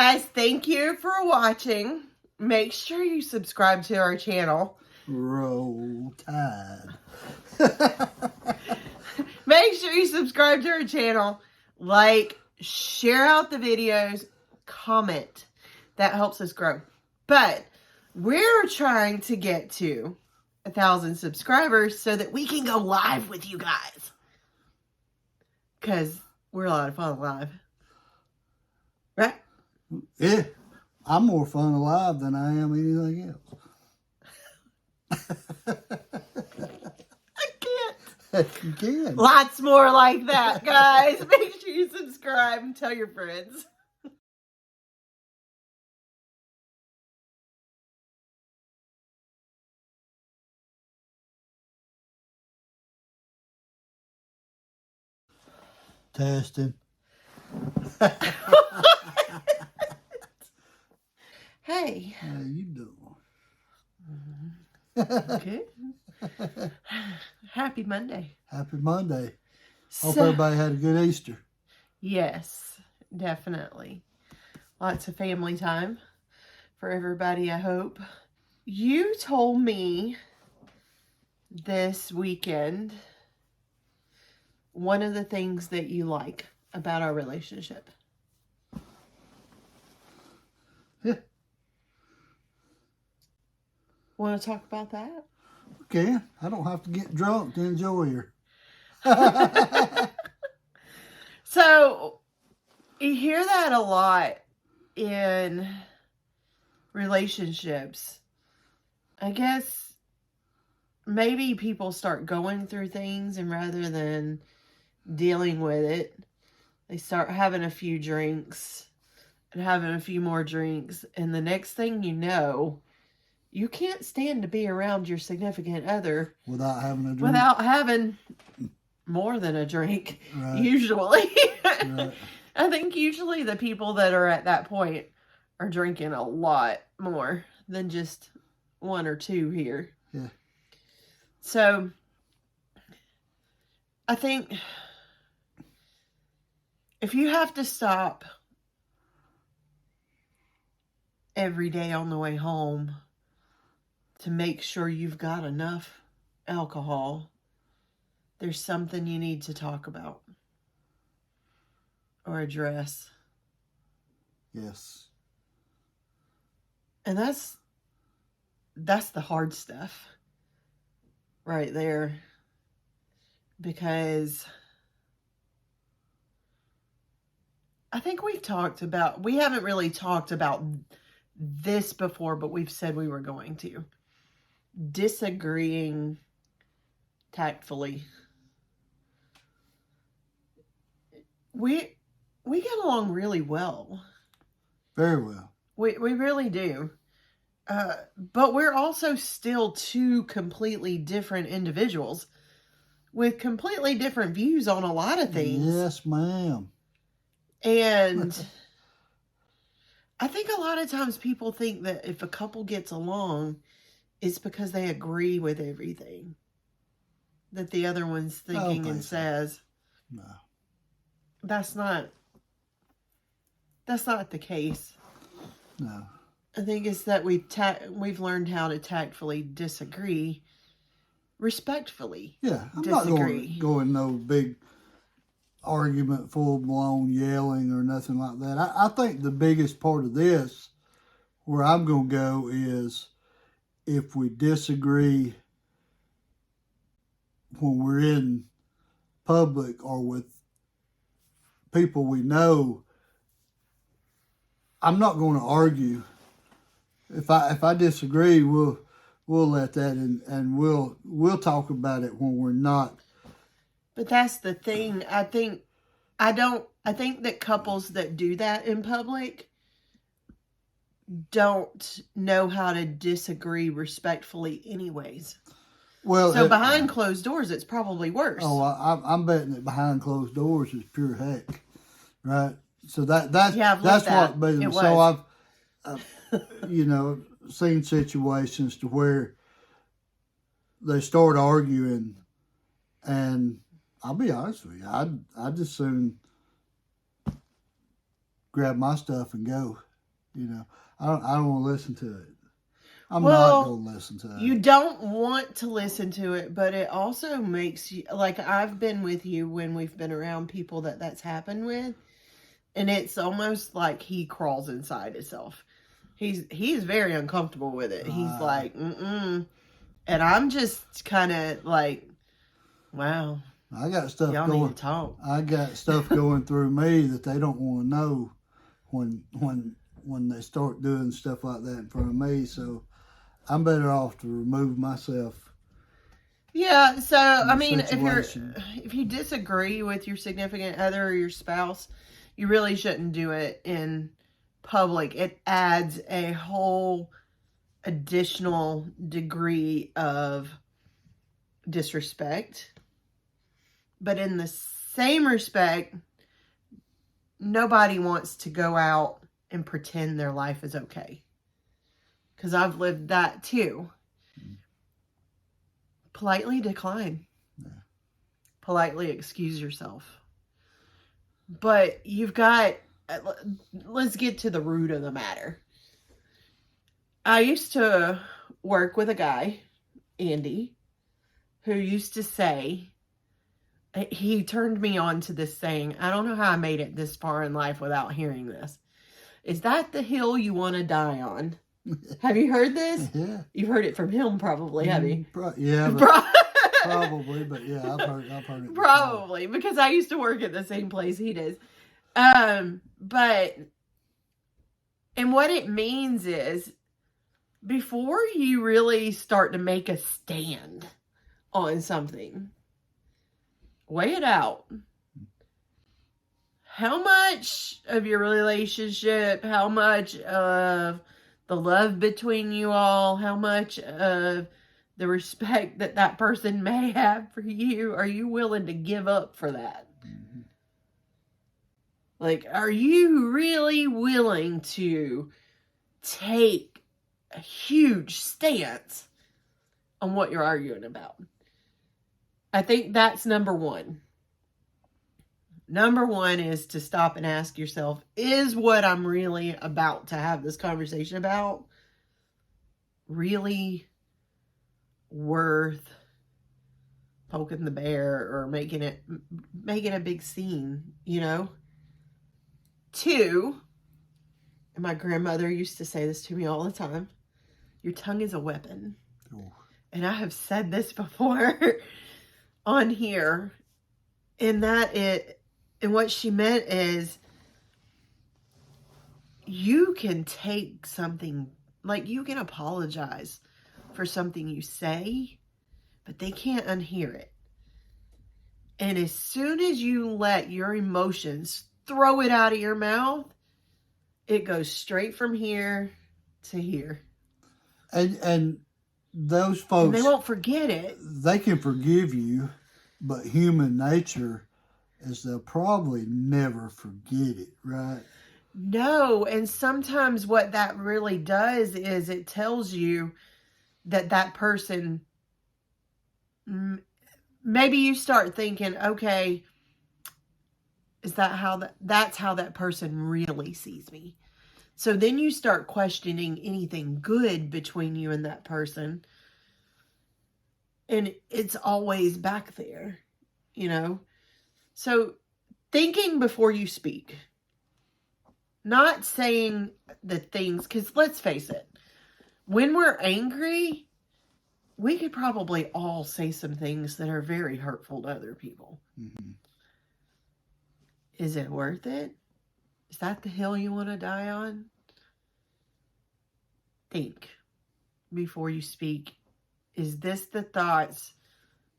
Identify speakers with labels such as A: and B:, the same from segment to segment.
A: Guys, thank you for watching. Make sure you subscribe to our channel.
B: Roll Tide.
A: Make sure you subscribe to our channel. Like, share out the videos, comment. That helps us grow. But we're trying to get to 1,000 subscribers so that we can go live with you guys. Because we're a lot of fun live. Right?
B: Yeah. I'm more fun alive than I am anything else.
A: I can't.
B: You can.
A: Lots more like that, guys. Make sure you subscribe and tell your friends.
B: Testing.
A: Hey.
B: How you doing?
A: Okay. Happy Monday.
B: Happy Monday. Hope
A: So,
B: everybody had a good Easter.
A: yes, definitely. Lots of family time for everybody, I hope. You told me this weekend one of the things that you like about our relationship.
B: Yeah.
A: Want to talk about that?
B: Okay. I don't have to get drunk to enjoy her.
A: So, you hear that a lot in relationships. I guess maybe people start going through things, and rather than dealing with it, they start having a few drinks and having a few more drinks, and the next thing you know, you can't stand to be around your significant other
B: Without having a drink.
A: without having more than a drink,
B: Right.
A: usually.
B: Right.
A: I think usually the people that are at that point are drinking a lot more than just one or two here.
B: Yeah.
A: So, I think if you have to stop every day on the way home to make sure you've got enough alcohol, there's something you need to talk about or address.
B: Yes.
A: And that's the hard stuff right there, because I think we haven't really talked about this before, but we've said we were going to. Disagreeing tactfully. We get along really well.
B: Very well.
A: We really do. But we're also still two completely different individuals with completely different views on a lot of things.
B: Yes, ma'am.
A: And I think a lot of times people think that if a couple gets along, it's because they agree with everything that the other one's thinking and says.
B: No.
A: That's not the case.
B: No.
A: I think it's that we've learned how to tactfully disagree, respectfully.
B: Yeah, I'm
A: disagree.
B: not going to go in no big argument, full-blown yelling or nothing like that. I think the biggest part of this, where I'm going to go, is if we disagree when we're in public or with people we know, I'm not going to argue. If I disagree, we'll let that and we'll talk about it when we're not.
A: But that's the thing. I think that couples that do that in public don't know how to disagree respectfully anyways.
B: Well,
A: so behind closed doors, it's probably worse.
B: Oh, I'm betting that behind closed doors is pure heck, right? So that's what made. So I've seen situations to where they start arguing, and I'll be honest with you, I'd just soon grab my stuff and go. You know, I don't want to listen to it. I'm not going to listen to it.
A: You don't want to listen to it, but it also makes you, like, I've been with you when we've been around people that's happened with, and it's almost like he crawls inside himself. He's very uncomfortable with it. He's like, mm-mm. And I'm just kind of like, wow.
B: I got stuff
A: y'all
B: going.
A: Need to talk.
B: I got stuff going through me that they don't want to know when they start doing stuff like that in front of me. So I'm better off to remove myself.
A: Yeah. So I mean, if you disagree with your significant other or your spouse, you really shouldn't do it in public. It adds a whole additional degree of disrespect. But in the same respect, nobody wants to go out and pretend their life is okay. Because I've lived that too. Politely decline. Yeah. Politely excuse yourself. But you've got, let's get to the root of the matter. I used to work with a guy, Andy, who used to say, he turned me on to this saying. I don't know how I made it this far in life without hearing this. Is that the hill you want to die on? Have you heard this?
B: Yeah.
A: You've heard it from him probably, have you?
B: Yeah. Probably, but yeah, I've heard it.
A: Probably, because I used to work at the same place he does. But, and what it means is, before you really start to make a stand on something, weigh it out. How much of your relationship, how much of the love between you all, how much of the respect that person may have for you, are you willing to give up for that? Mm-hmm. Like, are you really willing to take a huge stance on what you're arguing about? I think that's number one. Number one is to stop and ask yourself, is what I'm really about to have this conversation about really worth poking the bear or making a big scene, you know? Two, and my grandmother used to say this to me all the time, your tongue is a weapon. Oh. And I have said this before on here, and what she meant is, you can take something, like you can apologize for something you say, but they can't unhear it. And as soon as you let your emotions throw it out of your mouth, it goes straight from here to here.
B: And those folks,
A: and they won't forget it.
B: They can forgive you, but human nature is they'll probably never forget it, right?
A: No, and sometimes what that really does is it tells you that person, maybe you start thinking, okay, is that's how that person really sees me? So then you start questioning anything good between you and that person. And it's always back there, you know? So thinking before you speak. Not saying the things, because let's face it, when we're angry, we could probably all say some things that are very hurtful to other people. Mm-hmm. Is it worth it? Is that the hill you want to die on? Think before you speak. Is this the thoughts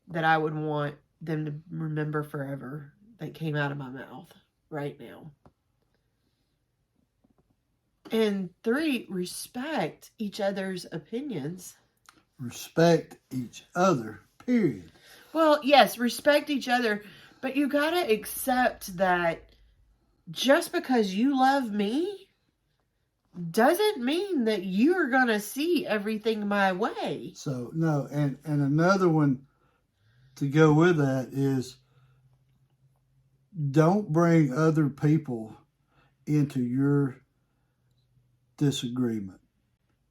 A: that I would want them to remember forever that came out of my mouth right now? And 3, respect each other's opinions.
B: Respect each other, period.
A: Well, yes, respect each other, but you got to accept that just because you love me doesn't mean that you're going to see everything my way.
B: So, no, and another one to go with that is, don't bring other people into your disagreement.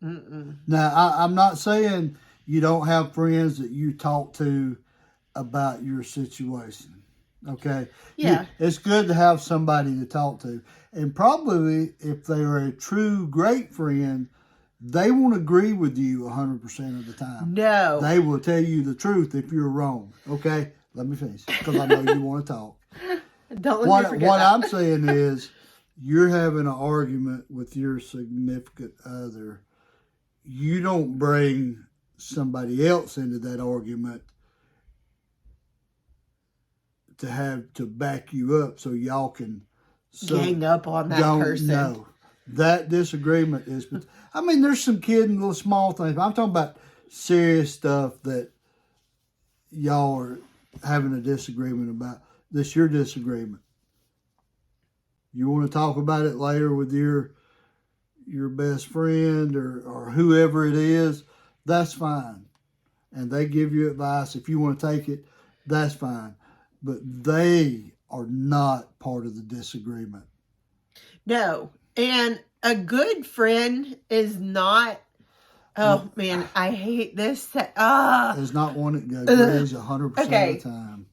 A: Mm-mm.
B: Now, I'm not saying you don't have friends that you talk to about your situation. Okay?
A: Yeah.
B: It's good to have somebody to talk to. And probably if they are a true great friend, they won't agree with you 100% of the time.
A: No.
B: They will tell you the truth if you're wrong. Okay? Let me finish because I know you want to talk.
A: Don't let me forget
B: what
A: that.
B: I'm saying is you're having an argument with your significant other. You don't bring somebody else into that argument to back you up so y'all can
A: gang up on that person.
B: No. That disagreement is, I mean, there's some kidding little small things. I'm talking about serious stuff that y'all are having a disagreement about. This your disagreement. You want to talk about it later with your best friend or whoever it is, that's fine. And they give you advice. If you want to take it, that's fine. But they are not part of the disagreement.
A: No. And a good friend is not, man, I hate this.
B: There's not one that agrees 100% of the time.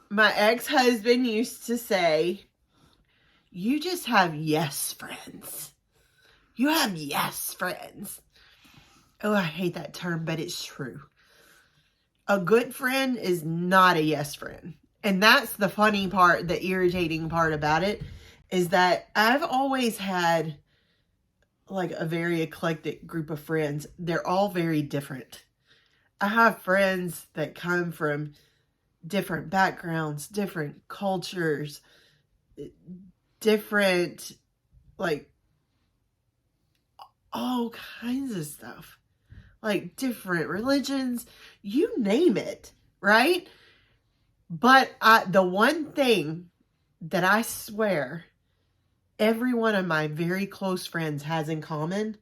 A: My ex-husband used to say, you just have yes friends. You have yes friends. Oh, I hate that term, but it's true. A good friend is not a yes friend. And that's the funny part, the irritating part about it, is that I've always had like a very eclectic group of friends. They're all very different. I have friends that come from different backgrounds, different cultures, different, like, all kinds of stuff. Like different religions, you name it, right? But the one thing that I swear every one of my very close friends has in common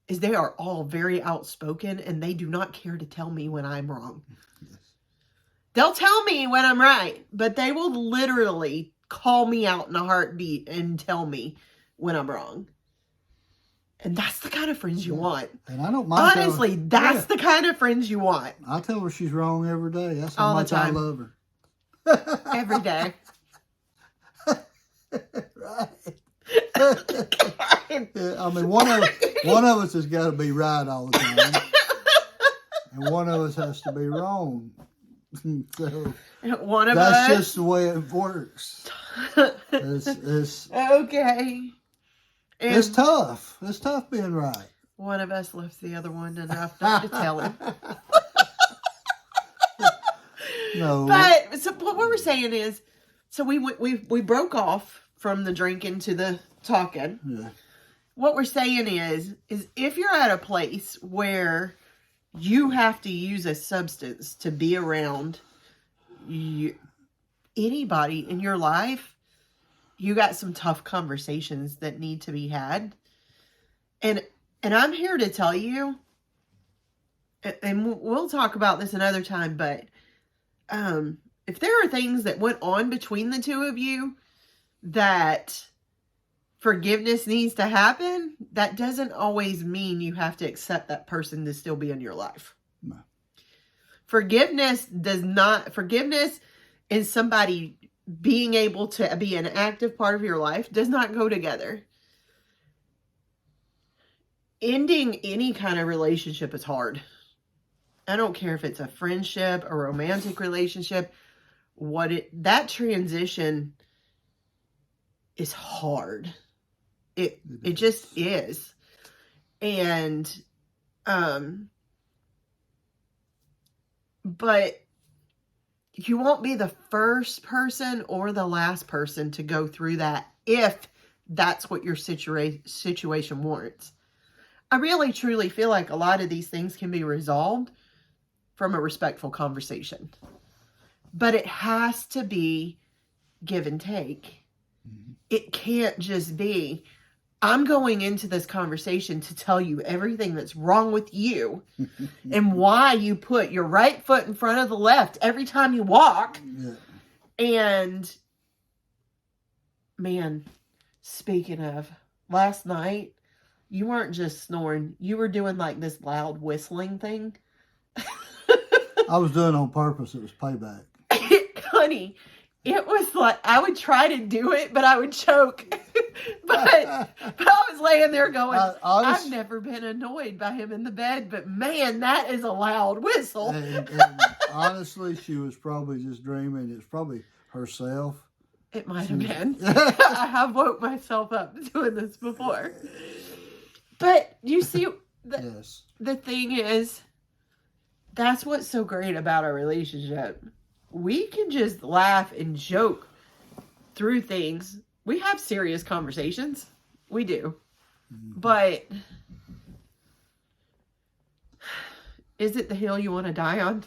A: is they are all very outspoken and they do not care to tell me when I'm wrong. Yes. They'll tell me when I'm right, but they will literally call me out in a heartbeat and tell me when I'm wrong. And that's the kind of friends you want.
B: And I don't mind.
A: Honestly, that's the kind of friends you want.
B: I tell her she's wrong every day. That's how much I love her.
A: Every day.
B: Right. I mean, one of us has got to be right all the time, and one of us has to be wrong. So
A: one of
B: that's
A: us.
B: just the way it works. It's
A: okay. And
B: it's tough. It's tough being right.
A: One of us loves the other one enough not to tell him.
B: No.
A: But so what we're saying is, so we broke off from the drinking to the talking.
B: Yeah.
A: What we're saying is if you're at a place where you have to use a substance to be around anybody in your life, you got some tough conversations that need to be had. And I'm here to tell you, and we'll talk about this another time, but if there are things that went on between the two of you that forgiveness needs to happen, that doesn't always mean you have to accept that person to still be in your life.
B: No.
A: Forgiveness and somebody being able to be an active part of your life does not go together. Ending any kind of relationship is hard. I don't care if it's a friendship, a romantic relationship, that transition is hard. It just is. And but you won't be the first person or the last person to go through that if that's what your situation warrants. I really truly feel like a lot of these things can be resolved from a respectful conversation. But it has to be give and take. Mm-hmm. It can't just be, I'm going into this conversation to tell you everything that's wrong with you and why you put your right foot in front of the left every time you walk. Yeah. And, man, speaking of, last night, you weren't just snoring. You were doing like this loud whistling thing.
B: I was doing it on purpose. It was payback.
A: Honey, it was like, I would try to do it, but I would choke. but I was laying there going, I've never been annoyed by him in the bed, but man, that is a loud whistle.
B: And honestly, she was probably just dreaming. It's probably herself.
A: It might have been. I have woke myself up doing this before. But you see, the thing is, that's what's so great about our relationship. We can just laugh and joke through things. We have serious conversations. We do. Mm-hmm. But is it the hill you want to die on?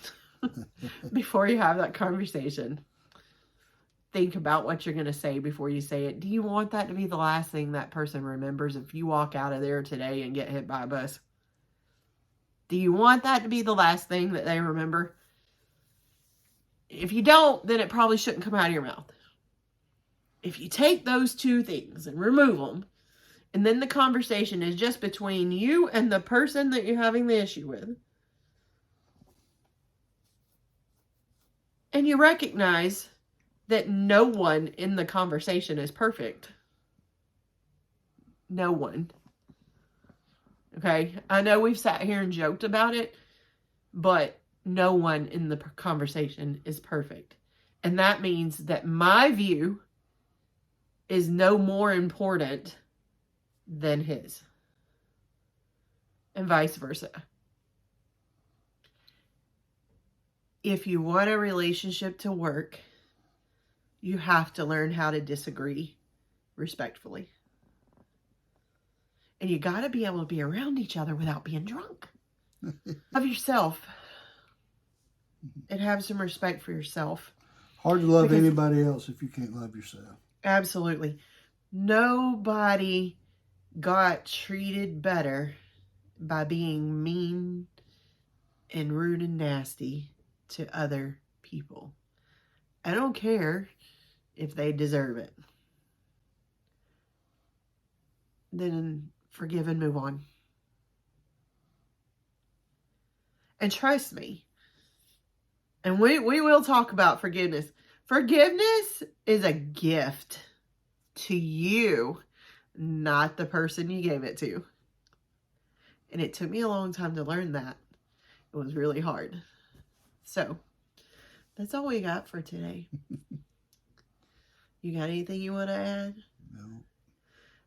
A: Before you have that conversation, think about what you're going to say before you say it. Do you want that to be the last thing that person remembers if you walk out of there today and get hit by a bus? Do you want that to be the last thing that they remember? If you don't, then it probably shouldn't come out of your mouth. If you take those two things and remove them, and then the conversation is just between you and the person that you're having the issue with, and you recognize that no one in the conversation is perfect. No one. Okay? I know we've sat here and joked about it, but no one in the conversation is perfect. And that means that my view is no more important than his. And vice versa. If you want a relationship to work, you have to learn how to disagree respectfully. And you got to be able to be around each other without being drunk. Of yourself. And have some respect for yourself.
B: Hard to love anybody else if you can't love yourself.
A: Absolutely. Nobody got treated better by being mean and rude and nasty to other people. I don't care if they deserve it. Then forgive and move on. And trust me, and we will talk about forgiveness. Forgiveness is a gift to you, not the person you gave it to. And it took me a long time to learn that. It was really hard. So, that's all we got for today. You got anything you want to add?
B: No.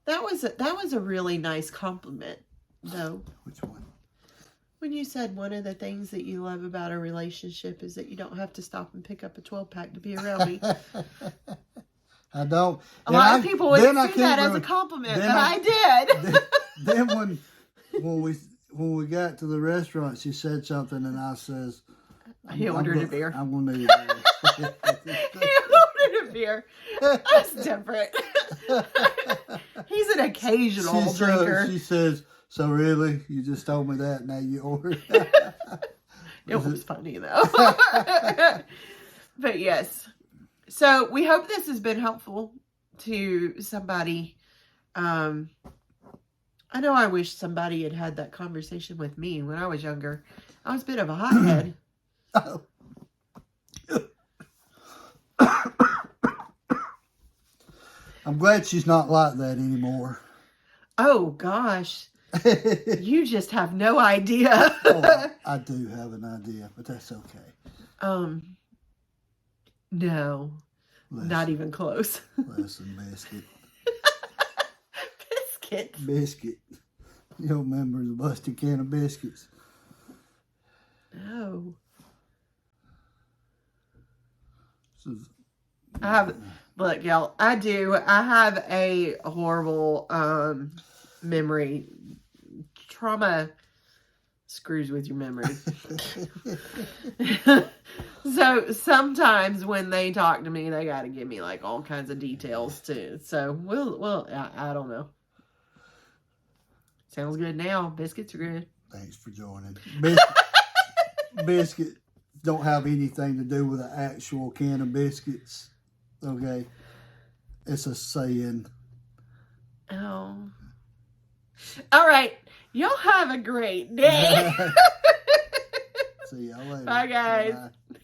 A: That was a really nice compliment, though.
B: Which one?
A: When you said one of the things that you love about a relationship is that you don't have to stop and pick up a 12-pack to be around me.
B: I don't.
A: A lot of people would see that as a compliment, but I did.
B: Then when we got to the restaurant, she said something, and I says,
A: he ordered a beer.
B: I'm going to need a beer.
A: He ordered a beer. That's different. He's an occasional drinker.
B: She says, so really? You just told me that, now you ordered?
A: It was funny, though. But yes. So we hope this has been helpful to somebody. I know I wish somebody had had that conversation with me when I was younger. I was a bit of a hothead.
B: Oh. I'm glad she's not like that anymore.
A: Oh, gosh. You just have no idea.
B: Oh, I do have an idea, but that's okay.
A: No. Not even close.
B: Listen, Biscuit.
A: Biscuit.
B: Biscuit. You don't remember the busted can of biscuits?
A: No.
B: So,
A: I have, look, y'all, I have a horrible memory. Trauma screws with your memory. So sometimes when they talk to me, they got to give me like all kinds of details too. So I don't know. Sounds good now. Biscuits are good.
B: Thanks for joining. Biscuit don't have anything to do with an actual can of biscuits. Okay. It's a saying.
A: Oh. All right. Y'all have a great day.
B: See y'all later.
A: Bye, guys. Bye.